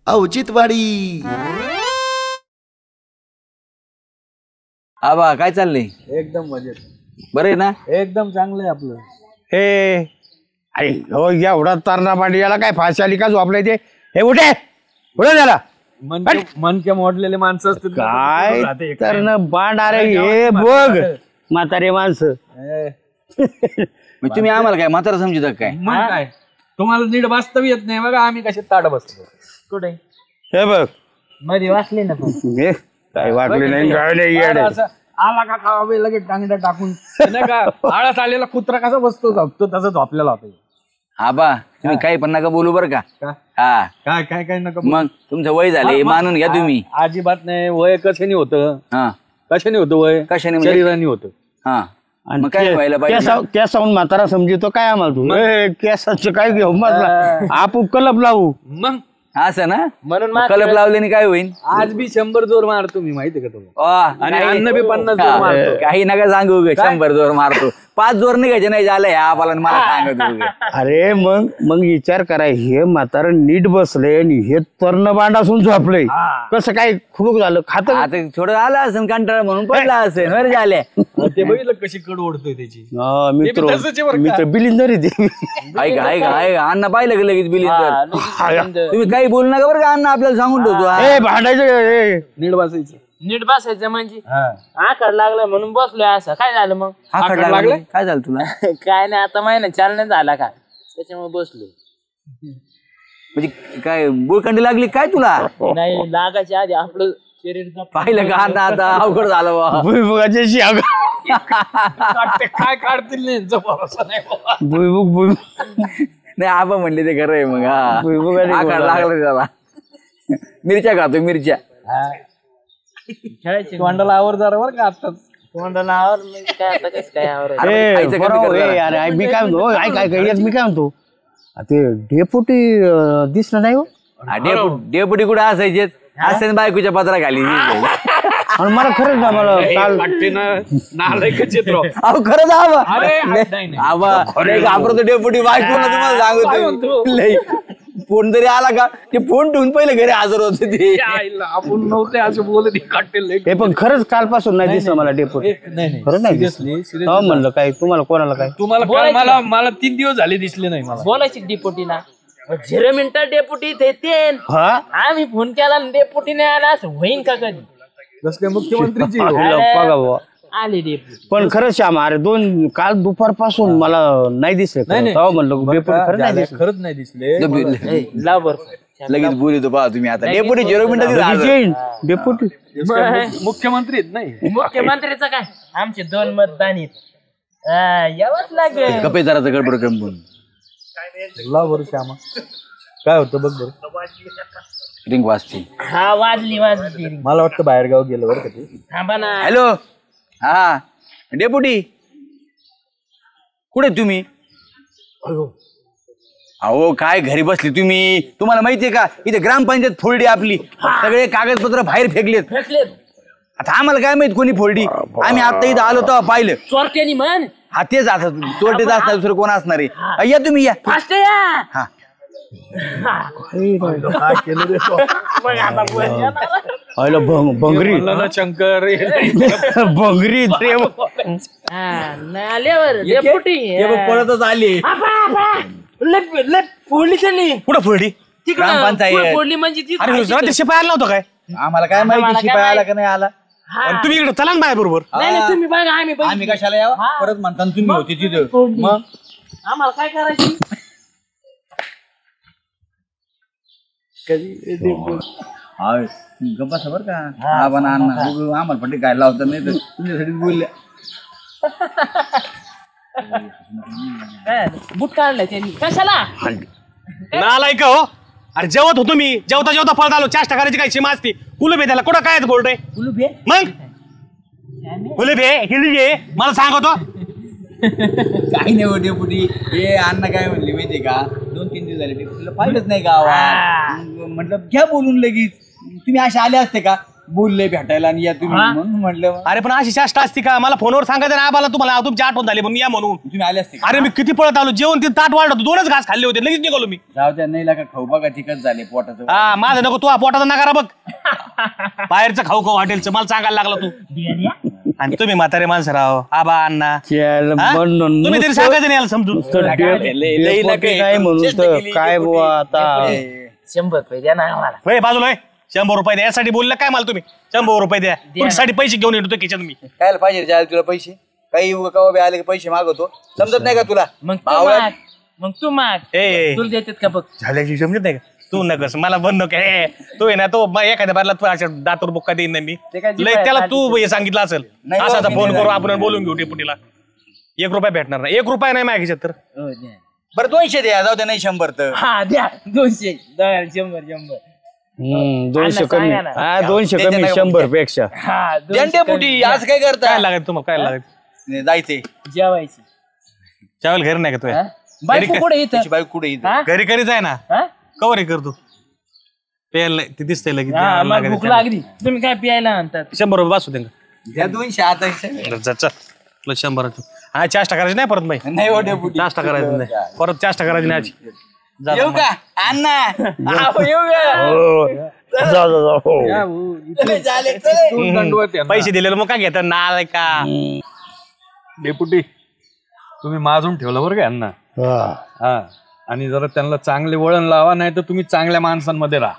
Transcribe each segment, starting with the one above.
औचित्यवाडी. आबा काय चाललंय? एकदम मजेत. बरं आहे ना? एकदम चांगलंय आपलं. हे अरे हो एवढा तरणा पांडी याला काय फाशी आली का झोपलाय ते? हे उठे उठे झाला मनके मोडलेले माणसं असतात काय तरण बांड. अरे हे बघ म्हातारे माणसं. तुम्ही आम्हाला काय म्हातारा समजता काय? मग काय तुम्हाला नीट वास्तव येत नाही बघा आम्ही कसे ताट बसतो कुठे. हे बघ मध्ये वाचले ना हे काय वाटले नाही काय नाही येडे. आला का खावा लगेच टांगड्या टाकून नाही का आळस आलेला कुत्रा कसा बसतो झोपतो तसं झोपलेला होता. आबा तुम्ही काही पण नका बोलू बरं का. हा काय काय काय नका मग तुमचं वय झाले मानून घ्या तुम्ही. अजिबात नाही. वय कशाने होतं? हा कशाने होतं वय? कशाने म्हणजे? शरीराने होतं. हा मग काय व्हायला पाहिजे? केसाहून म्हातारा समजतो काय आम्हाला तू? केसाचं काय घेऊ मग आपण कलप लावू. मग असं ना म्हणून कलप लावल्याने काय होईल? आज बी 100 जोर मारतो मी माहिती का तुम्हाला. आणि काही- अन्न बी 50 जोर मारतो. काही नका सांगू गे 100 जोर मारतो. 5 जोर निघायचे नाही झालं ह्या आबाला मला सांगत उगे. अरे मग विचार करा हे म्हातारा नीट बसले आणि हे तर्ण बांड असून झोपलंय कसं काय खुरूक झालं खात. आता थोडं आलं असेल कंटाळा म्हणून पडला असेल बरं झाले. ते बघितलं कशी कड ओढतोय त्याची. मित्र बिलिंदर ते. ऐका ऐका ऐका अण्णा पाहिलं की लगेच बिलिंदर. तुम्ही काही बोलू नका बरं का अण्णा आपल्याला सांगून ठेवतो. ए भांडायचं नीट बसायचं. नीट बसायचं म्हणजे आकड लागलाय म्हणून बसलोय. असं काय झालं मग? आकड लागलं? काय झालं तुला? काय नाही आता महिना चालण्यात झाला का त्याच्यामुळे बसलोय. म्हणजे काय बुळखंडी लागली काय तुला? नाही लागायच्या आधी आपलं शरीर पाहिलं का अण्णा आता अवघड झालं बा. भुईमुगाची काय काढतील नाही भरोसा नाही बाबा. भुईमुग नाही आबा म्हणले ते खरं आहे मग. हा भुईमुगाने आकड लागलं त्याला. मिरच्या खातो मिरच्या. खेळायचे तोंडाला आवर जरा बरं का आताच. तोंडाला आवर म्हणजे काय आता कसं काय आवर? खायचं कमी कर जरा. अरे मी काय म्हणतो मी काय म्हणतो ते डेपुटी दिसलं नाही हो. डेपुटी कुठे असायचे? असे बायकोच्या पत्रा खाली. आणि मला खरंच ना मला काल अहो खरंच आबा. आबा घाबरतो डेपुटी बायको ना तुम्हाला सांगतो. लई फोन जरी आला का ते फोन ठेवून पहिले घरी हजर होते ते. आपण नव्हते असं बोलत काढतील. हे पण खरंच कालपासून नाही दिसलं मला डेपुटी. खरं नाही दिसलं. हो म्हणलं काय तुम्हाला कोणाला काय तुम्हाला मला 3 दिवस झाले दिसले नाही मला. बोलायची डेपुटीला 0 मिनिटं डेपुटी ते हा आम्ही फोन केला डेपुटी नाही आला असं होईन का कधी? जस काय मुख्यमंत्रीची बघा बाबा. आले डेपुटी. पण खरंच श्याम अरे काल दुपारपासून मला नाही दिसले. म्हणलं डेपुटी खरं नाही दिसलं. खरंच नाही दिसले. लाव बर लगेच बोलतो पहा तुम्ही आता. डेपुटी 0 मिनिटं डेपुटी मुख्यमंत्री नाही. मुख्यमंत्रीचं काय आमचे 2 मतदान आहेत यावंच लागेल. कपे जरा गडबड करून लाव बरं श्यामा काय होतं बघ बरं. रिंग वाजते. हा वाजली मला वाटतं बाहेर गाव गेलं बरं का ते. थांबा ना. हॅलो हा डेपुटी कुठे तुम्ही? अहो काय घरी बसली तुम्ही? तुम्हाला माहितीये का इथे ग्रामपंचायत फोडली आपली. सगळे कागदपत्र बाहेर फेकलेत. आता आम्हाला काय माहित कोणी फोडली. आम्ही आता इथं आलो तेव्हा पाहिलं. चोरट्यानी म्हण. हा तेच आता चोरटेच असणार दुसरं कोण असणार आहे. या तुम्ही या. फास्ट या. हा भंगरी शंकर भंगरी आल्यावर डेपुटी पळतच आली. फोडली त्यांनी. कुठं फोडली? ग्रामपंचायत फोडली म्हणजे ती अरे शिपाई आला नव्हतं काय? आम्हाला काय माहिती शिपाई आला का नाही आला. तुम्ही इकडे चला ना माझ्या बरोबर. नाही तुम्ही बघा आम्ही कशाला यावं परत म्हणता तुम्ही होते तिथं. मग आम्हाला काय करायची? गप्पा बर का आम्हाला आम्हाला पट्टी काय लावतात नाही तर तुमच्यासाठी बोलल्या. बुट काढलाय त्यांनी कशाला? नालाय का हो. अरे जेवत होतो मी. जेवता जेवता फळ आलो. चाष्टा करायची काय सीमा असती. कुलूप आहे त्याला कुठं काय बोलतोय मग कुलूप आहे मला सांगतो. काही नाही हो डेपुटी. हे अण्णा काय म्हणले माहितीये का 2-3 दिवस झाले डेपुटीला पाहिलंच नाही गावात. म्हटलं घ्या बोलून लगेच. तुम्ही असे आले असते का बोलले भेटायला आणि या तुम्ही म्हणून म्हणलं अरे पण अशी चेष्टा असती का? मला फोनवर सांगायचं ना आम्हाला तुम्हाला तुमची आठवण झाली म्हणून या म्हणून. तुम्ही आले असते का? अरे मी किती पळत आलो, जेवण ते ताट वाढलं होतं, 2च घास खाल्ले होते, लगेच निघालो मी. जाऊ द्या नाही लागा खाऊ बघा चिकन झाले पोटाचं. हा माझं नको, तू पोटाचा नकारा बघ. बाहेरचं खाऊ खाऊ हॉटेलचं मला सांगायला लागला तू. आणि तुम्ही म्हातारे माणसं राव, आबा अण्णा हा? तुम्ही तरी सांगायचं नाही याला समजून. काय म्हणून तर काय बुवा आता 100 रुपये द्या ना आम्हाला. होय बाजूला होय. 100 रुपये द्या यासाठी बोललं काय मला तुम्ही? 100 रुपये द्या. तुमच्यासाठी पैसे घेऊन येतो खिशात मी. काय पाहिजे जायला तुला पैसे? काही कवा बी आले की पैसे मागवतो, समजत नाही का तुला? मग तू माग ए तुला देतात का बघ. झाल्याची समजत नाही का? तू नकस मला बंद नको. तू आहे ना तो एखाद्या बारला तू अशा दातूर बुक्का देईन ना मी. लय त्याला तू हे सांगितलं असेल असा फोन करू आपण बोलून घेऊ डेपुटीला. 1 रुपया भेटणार नाही. 1 रुपया नाही माझ्या खिशात तर. बरं 200 द्या, जाऊ द्या नाही 100 तर. हा द्या 200 100 200 कमी. हा 200 कमी 100 पेक्षा. हा डेपुटी आज काय करता? काय लागत तुम्हाला? काय लागत? जायचंय जेवायची. चावल घरी नाही का तू? बायको कुठे येत त्याची बायको कुठे येते? घरी करीच आहे ना. कवर हे करतो प्यायला ते दिसतंय लगेच. भूक लागली. तुम्ही काय प्यायला आणतात? 100 रुपये बसू दे. द्या 200 आता. तुला 100. हा चाष्टा करायची नाही परत बाई. नाही हो डेपुटी. चाष्टा करायची नाही परत. चाष्टा करायची नाही. येऊ का अण्णा? येऊ पैसे दिलेले मग काय घेतात ना का? डेपुटी तुम्ही माजून ठेवलं बरं का यांना. हा आणि जरा त्यांना चांगले वळण लावा, नाही तर तुम्ही चांगल्या माणसांमध्ये राहा.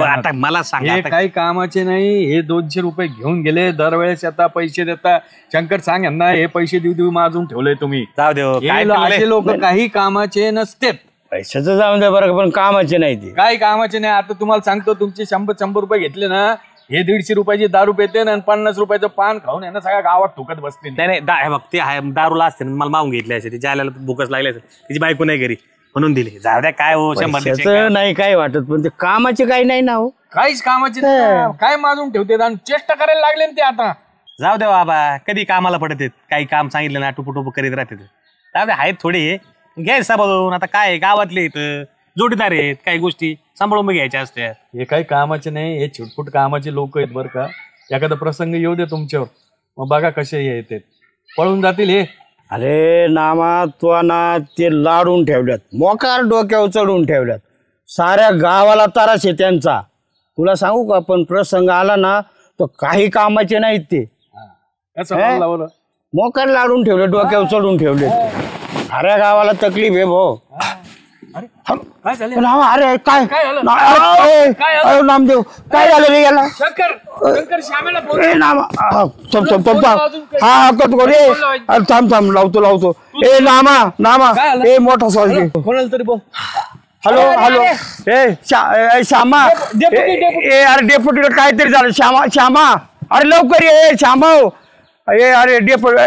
आता मला सांग, हे काही कामाचे नाही. हे 200 रुपये घेऊन गेले, दरवेळेस आता पैसे देता. शंकर सांग यांना हे पैसे देऊ देऊ माजून ठेवलंय तुम्ही. जाऊ देऊ. असे लोक काही कामाचे नसतेत. पैशाचं जाऊन द्या बरं, पण कामाचे नाही ते. काही कामाचे नाही. आता तुम्हाला सांगतो, तुमचे 100 रुपये घेतले ना, हे 150 रुपयाची दारू पेते आणि 50 रुपयाचं पान खाऊन यांना सगळ्या गावात ठोकत बसते. नाही बघ ते आहे दारूला असते मला मागून घेतले असे. तिच्या आल्याला भूकच लागले असेल, तिची बायको नाही घरी म्हणून दिली. जाऊ द्या काय हो 100 पैशाचं नाही काय वाटत, पण ते कामाचे काही नाही ना हो. काहीच कामाचे नाही. काय माजून ठेवते आणि चेष्टा करायला लागले ना ते आता. जाऊ दे बाबा, कधी कामाला पडत काही काम सांगितलं ना टुपू टुपू करीत राहते. जाऊ दे आहेत थोडे घ्यायचं सांभाळून. आता काय गावातले इथं जोडीदार आहेत, काही गोष्टी सांभाळून मग घ्यायच्या असत्या. हे काही कामाचे नाही. हे छुटफुट कामाचे लोक आहेत बरं का. एखादा प्रसंग येऊ दे तुमच्यावर, मग बघा कसे येते पळून जातील हे. अरे नामा तो ना ते लाडून ठेवल्यात, मोकार डोक्यावर चढून ठेवल्यात. साऱ्या गावाला त्रास आहे त्यांचा. तुला सांगू का, पण प्रसंग आला ना तर काही कामाचे नाहीत ते. मोकार लाडून ठेवले, डोक्यावर चढून ठेवले. साऱ्या गावाला तकलीफ आहे भाऊ. अरे काय नामदेव काय झालं रे याला? थांब लावतो. ए नामा ए मोठा सॉरी कोणाला तरी बोल. हॅलो ए श्यामा. अरे डेप्युटी काहीतरी झालं. श्यामा अरे लवकर ये श्यामा. अरे डेप्युटी.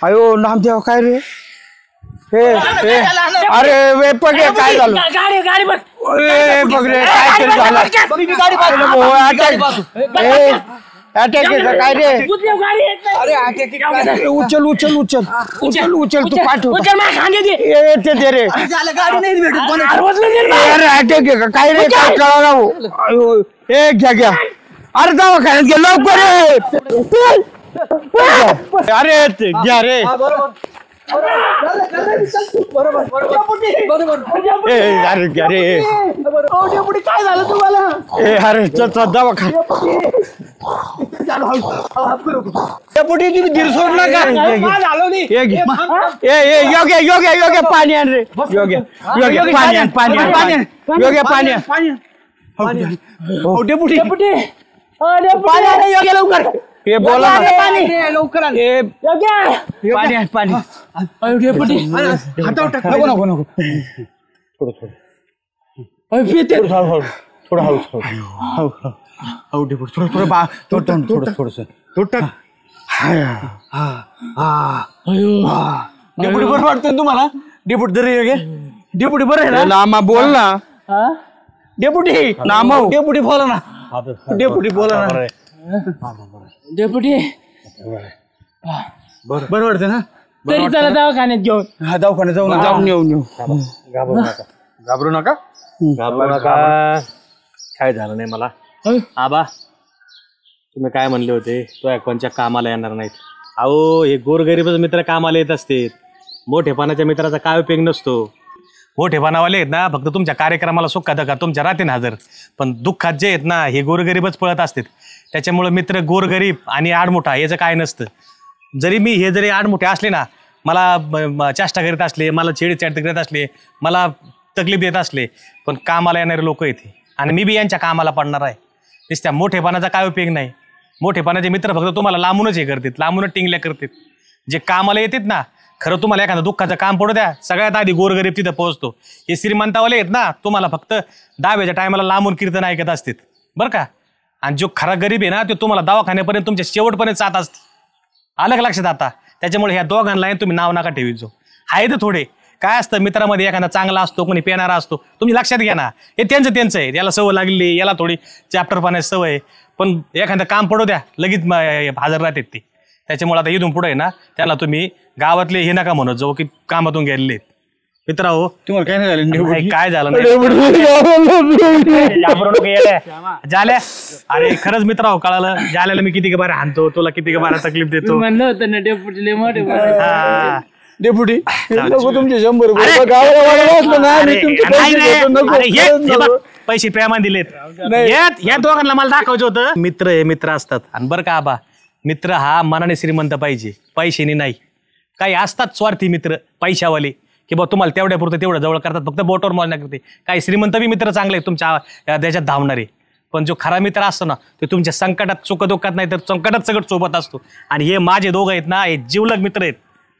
अयो नामदेव काय रे? अरे वे पगे काय झालं? गाडी बघ. बघ रे काय झालं? अटॅक काय रे? उचल तू पाठव. येते ते रे. अरे अटॅक आहे का काय रे? काय कळा हो. ए घ्या अरे दवाखान्यात गे लवकर. अरे घ्या रे. अरे काय झालं तुम्हाला? अरे दवाखाना तुम्ही धीर सोड नका. योग्य पाणी आण रे. योग्य योग्य लवकर. हे बोला लवकर पाणी. नको थोडं डेपुटी बरं वाटतंय तुम्हाला? डेपुटी तरी डेपुटी बरं आहे ना? नामा बोल ना. डेपुटी नामा डेपुटी बोला ना. डेपुटी बोला ना. डेपुटी बरं वाटतं ना? तरी त्याला दवाखान्यात घेऊन. हा दवाखान्यात जाऊन येऊ. घाबरू नका. काय झालं नाही मला आबा तुम्ही काय म्हणले होते तो कोणच्या कामाला येणार नाहीत. अहो हे गोरगरीबच मित्र कामाला येत असते. मोठेपणाच्या मित्राचा काय उपयोग नसतो. मोठेपणावाले आहेत ना फक्त तुमच्या कार्यक्रमाला सुखात का तुमच्या राहते हजर, पण दुःखात जे आहेत ना हे गोरगरीबच पळत असतात. त्याच्यामुळे मित्र गोरगरीब आणि आडमोठा याचं काय नसतं. जरी मी हे जरी आडमोठे असले ना, मला चेष्टा करीत असले, मला छेडछाड करीत असले, मला तकलीफ देत असले, पण कामाला येणारे लोक येते आणि मी बी यांच्या कामाला पडणार आहे. नुसत्या मोठेपणाचा काय उपयोग नाही. मोठेपणाचे मित्र फक्त तुम्हाला लांबूनच हे करतात, लांबूनच टिंगल्या करतात. जे कामाला येतात ना खरं तुम्हाला एखादं दुःखाचं काम पडू द्या, सगळ्यात आधी गोरगरीब तिथं पोहोचतो. हे श्रीमंतावाले आहेत ना तुम्हाला फक्त दहाव्याच्या टायमाला लांबून कीर्तन ऐकत असतात बरं का. आणि जो खरा गरीब आहे ना तो तुम्हाला दवाखान्यापर्यंत तुमच्या शेवटपर्यंत जात असते. आलं का लक्षात आता. त्याच्यामुळे ह्या दोघांना तुम्ही नाव नका ठेवीचो. आहे तर थोडे काय असतं मित्रामध्ये एखादा चांगला असतो कोणी पेणारा असतो, तुम्ही लक्षात घ्या ना. हे त्यांचं आहे, याला सवय लागली, याला थोडी चॅप्टर पाण्याची सवय आहे, पण एखादं काम पडू द्या लगेच हजर राहतात ते. त्याच्यामुळे आता इथून पुढे ना त्याला तुम्ही गावातले हे नका म्हणत जाऊ की कामातून गेलेले मित्र. हो तुम्हाला काय नाही झालं? काय झालं झाल्या. अरे खरंच मित्र हो कळालं. जाल्याला मी किती बारा हाणतो, तुला किती बारा तकलीफ देतो. म्हणलं होतं ना डेपुटीले मोठे हा. डेपुटी नको तुमचे 100 रुपये गावाला वाढवलं असलं ना, मी तुमचे पैसे देतो, नको. अरे हे बघ, पैसे प्रेमान दिलेत. या दोघांना मला दाखवायचं होतं. मित्र हे मित्र असतात. आणि बरं का आबा, मित्र हा मनाने श्रीमंत पाहिजे, पैशाने नाही. काही असतात स्वार्थी मित्र पैशावाले की बा तुम्हाला तेवढ्या पुरतं तेवढं जवळ करतात, फक्त बोटवर मोजण्या करते. काही श्रीमंत बी मित्र चांगले तुमच्या देशात धावणारे, पण जो खरा मित्र असतो ना ते तुमच्या संकटात सुखदुःखात नाही तर संकटात सगळं सोबत असतो. आणि हे माझे दोघं आहेत ना हे जिवलग मित्र आहेत,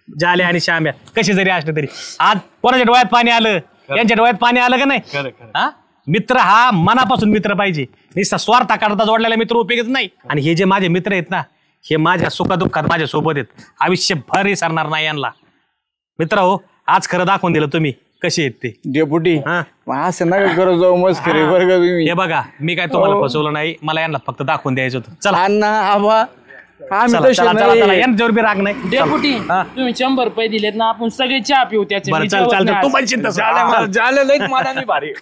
जाले आणि श्याम्या. कसे जरी असले तरी आज कोणाच्या डोळ्यात पाणी आलं, यांच्या डोळ्यात पाणी आलं का नाही. हा मित्र हा मनापासून मित्र पाहिजे. नुसता स्वार्था करता जोडलेला मित्र उपयोगच नाही. आणि हे जे माझे मित्र आहेत ना हे माझ्या सुखदुःखात माझ्या सोबत आहेत, आयुष्यभर विसरणार नाही यांना. मित्र हो आज खरं दाखवून दिलं तुम्ही कसे आहेत ते. डेपुटी असं नका करत जाऊ मस्करी बरं का तुम्ही. हे बघा मी काय तुम्हाला फसवलं नाही, मला यांना फक्त दाखवून द्यायचं होतं. चला अण्णा आबा आम्ही चला तसे चला चला चला नाही. यांच्यावर बी राग नाही. डेपुटी तुम्ही 100 रुपये दिलेत ना, आपण सगळे चहा पिऊ त्याचे. बरं चल चालतं तू पण चिंता झालं लयच मला भारी.